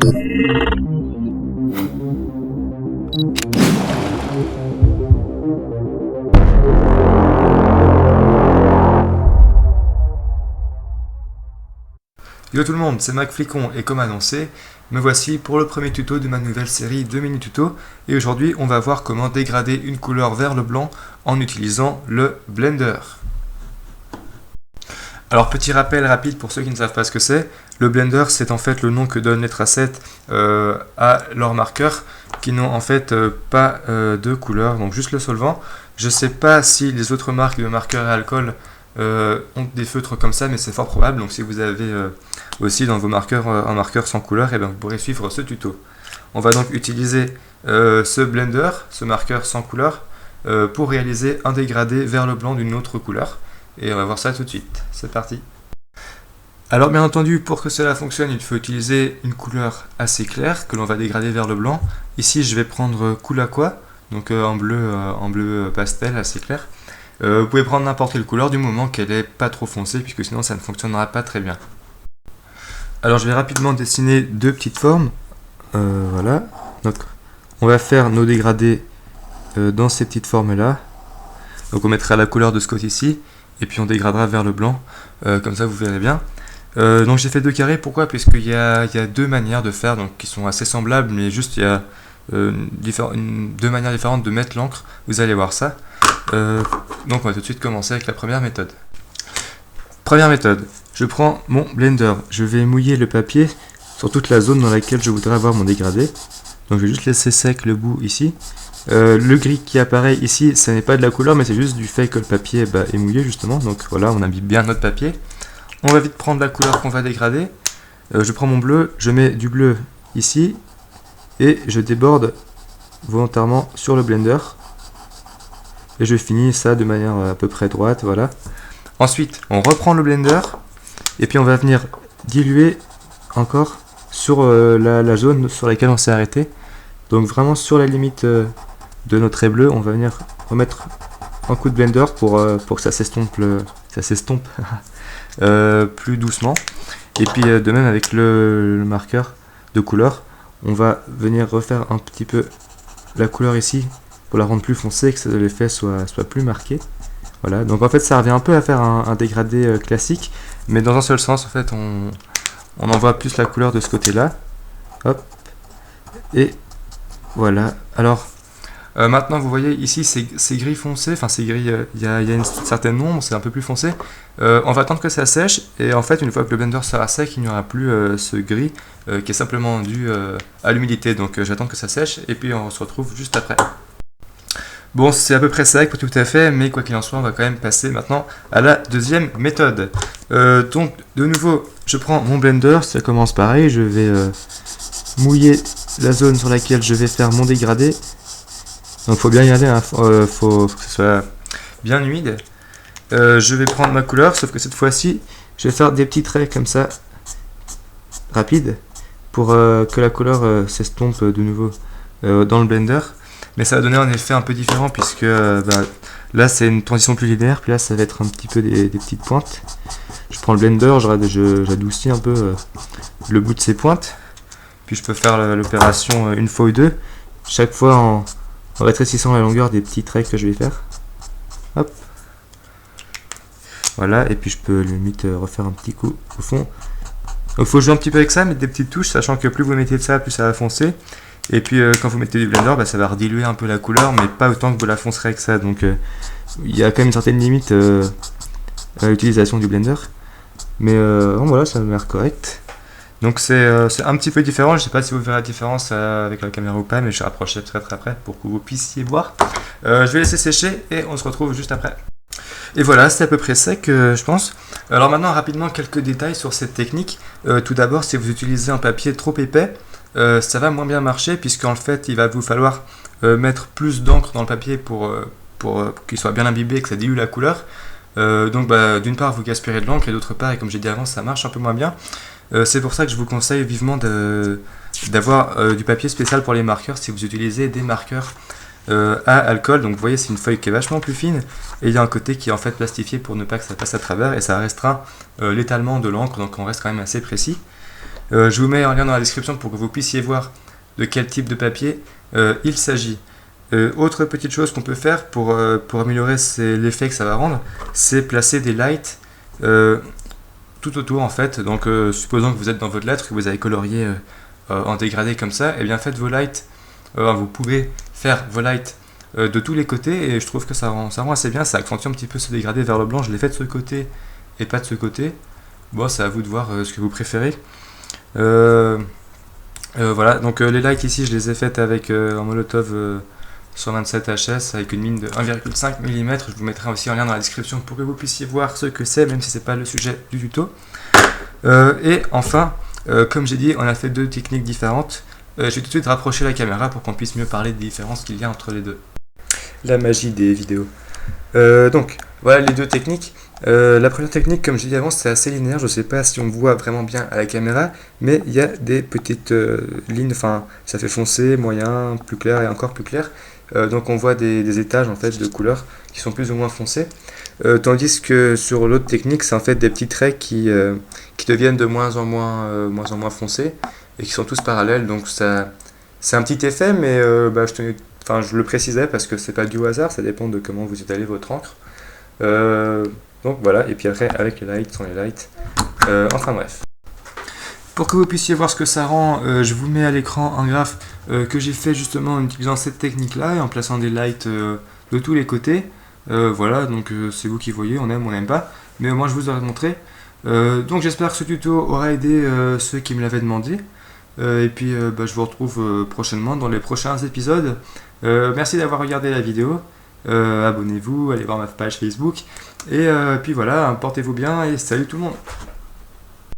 Yo tout le monde, c'est MacFlicon et comme annoncé, me voici pour le premier tuto de ma nouvelle série de mini-tutos et aujourd'hui on va voir comment dégrader une couleur vers le blanc en utilisant le Blender. Alors petit rappel rapide pour ceux qui ne savent pas ce que c'est, le Blender c'est en fait le nom que donnent les tracettes à leurs marqueurs qui n'ont en fait pas de couleur, donc juste le solvant. Je ne sais pas si les autres marques de marqueurs à alcool ont des feutres comme ça, mais c'est fort probable, donc si vous avez aussi dans vos marqueurs un marqueur sans couleur, et bien vous pourrez suivre ce tuto. On va donc utiliser ce Blender, ce marqueur sans couleur, pour réaliser un dégradé vers le blanc d'une autre couleur, et on va voir ça tout de suite. C'est parti. Alors bien entendu, pour que cela fonctionne, il faut utiliser une couleur assez claire, que l'on va dégrader vers le blanc. Ici je vais prendre Kulaqua, donc en bleu pastel assez clair. Vous pouvez prendre n'importe quelle couleur du moment qu'elle n'est pas trop foncée, puisque sinon ça ne fonctionnera pas très bien. Alors je vais rapidement dessiner deux petites formes. Voilà. Donc, on va faire nos dégradés dans ces petites formes là. Donc on mettra la couleur de ce côté ici, et puis on dégradera vers le blanc, comme ça vous verrez bien. Donc j'ai fait deux carrés, pourquoi? Puisqu'il y a deux manières de faire, donc qui sont assez semblables, mais juste il y a deux manières différentes de mettre l'encre, vous allez voir ça. Donc on va tout de suite commencer avec la première méthode. Première méthode, je prends mon Blender, je vais mouiller le papier sur toute la zone dans laquelle je voudrais avoir mon dégradé. Donc je vais juste laisser sec le bout ici. Le gris qui apparaît ici, ce n'est pas de la couleur, mais c'est juste du fait que le papier est mouillé justement. Donc voilà, on imbibe bien notre papier. On va vite prendre la couleur qu'on va dégrader. Je prends mon bleu, je mets du bleu ici et je déborde volontairement sur le Blender. Et je finis ça de manière à peu près droite, voilà. Ensuite, on reprend le Blender et puis on va venir diluer encore sur la zone sur laquelle on s'est arrêté. Donc vraiment sur la limite de notre trait bleu, on va venir remettre un coup de Blender pour que ça s'estompe plus doucement. Et puis de même avec le marqueur de couleur, on va venir refaire un petit peu la couleur ici pour la rendre plus foncée, que l'effet soit plus marqué. Voilà, donc en fait ça revient un peu à faire un dégradé classique, mais dans un seul sens. En fait on envoie plus la couleur de ce côté là. Hop. Et voilà. Alors maintenant vous voyez ici c'est gris foncé, enfin c'est gris, il y a une certaine ombre, c'est un peu plus foncé. On va attendre que ça sèche, et en fait une fois que le Blender sera sec, il n'y aura plus ce gris qui est simplement dû à l'humidité. Donc j'attends que ça sèche et puis on se retrouve juste après. Bon, c'est à peu près sec, pas tout à fait, mais quoi qu'il en soit, on va quand même passer maintenant à la deuxième méthode. Donc, de nouveau, je prends mon Blender, ça commence pareil, je vais mouiller la zone sur laquelle je vais faire mon dégradé. Donc, il faut bien y aller, hein, faut que ce soit bien humide. Je vais prendre ma couleur, sauf que cette fois-ci, je vais faire des petits traits comme ça, rapides, pour que la couleur s'estompe de nouveau dans le Blender. Mais ça va donner un effet un peu différent, puisque là c'est une transition plus linéaire, puis là ça va être un petit peu des petites pointes. Je prends le Blender, j'adoucis un peu le bout de ces pointes, puis je peux faire l'opération une fois ou deux, chaque fois en rétrécissant la longueur des petits traits que je vais faire. Hop. Voilà, et puis je peux limite refaire un petit coup au fond. Donc il faut jouer un petit peu avec ça, mettre des petites touches, sachant que plus vous mettez de ça, plus ça va foncer. Et puis quand vous mettez du Blender, ça va rediluer un peu la couleur, mais pas autant que vous la foncerez avec ça. Donc il y a quand même une certaine limite à l'utilisation du Blender. Mais voilà, ça me l'air correct. Donc c'est un petit peu différent. Je ne sais pas si vous verrez la différence avec la caméra ou pas, mais je vais rapprocher très près pour que vous puissiez voir. Je vais laisser sécher et on se retrouve juste après. Et voilà, c'est à peu près sec, je pense. Alors maintenant, rapidement, quelques détails sur cette technique. Tout d'abord, si vous utilisez un papier trop épais, ça va moins bien marcher, puisqu'en fait il va vous falloir mettre plus d'encre dans le papier pour qu'il soit bien imbibé et que ça dilue la couleur. Donc d'une part vous gaspillerez de l'encre, et d'autre part, et comme j'ai dit avant, ça marche un peu moins bien. C'est pour ça que je vous conseille vivement d'avoir du papier spécial pour les marqueurs si vous utilisez des marqueurs à alcool. Donc vous voyez, c'est une feuille qui est vachement plus fine, et il y a un côté qui est en fait plastifié pour ne pas que ça passe à travers, et ça restreint l'étalement de l'encre, donc on reste quand même assez précis. Je vous mets un lien dans la description pour que vous puissiez voir de quel type de papier il s'agit. Autre petite chose qu'on peut faire pour améliorer l'effet que ça va rendre, c'est placer des lights tout autour en fait. Donc supposons que vous êtes dans votre lettre, que vous avez colorié en dégradé comme ça, et bien faites vos lights, vous pouvez faire vos lights de tous les côtés, et je trouve que ça rend assez bien, ça accentue un petit peu ce dégradé vers le blanc. Je l'ai fait de ce côté et pas de ce côté. Bon, c'est à vous de voir ce que vous préférez. Voilà, donc les lights ici je les ai faites avec un Molotov 127 HS avec une mine de 1,5 mm. Je vous mettrai aussi un lien dans la description pour que vous puissiez voir ce que c'est, même si c'est pas le sujet du tuto. Et enfin, comme j'ai dit, on a fait 2 techniques différentes. Je vais tout de suite rapprocher la caméra pour qu'on puisse mieux parler des différences qu'il y a entre les deux. La magie des vidéos. Donc, voilà les 2 techniques. La première technique, comme j'ai dit avant, c'est assez linéaire. Je ne sais pas si on voit vraiment bien à la caméra, mais il y a des petites lignes, enfin, ça fait foncé, moyen, plus clair et encore plus clair. Donc on voit des étages en fait de couleurs qui sont plus ou moins foncés. Tandis que sur l'autre technique, c'est en fait des petits traits qui deviennent de moins en moins foncés et qui sont tous parallèles. Donc ça, c'est un petit effet, mais je le précisais parce que c'est pas du hasard, ça dépend de comment vous étalez votre encre. Donc voilà, et puis après avec les lights, sans les lights, enfin bref. Pour que vous puissiez voir ce que ça rend, je vous mets à l'écran un graphe que j'ai fait justement en utilisant cette technique là et en plaçant des lights de tous les côtés. Voilà, donc c'est vous qui voyez, on aime, on n'aime pas, mais moi je vous aurais montré. Donc j'espère que ce tuto aura aidé ceux qui me l'avaient demandé. Et puis je vous retrouve prochainement dans les prochains épisodes. Merci d'avoir regardé la vidéo. Abonnez-vous, allez voir ma page Facebook. Et puis voilà, portez-vous bien et salut tout le monde.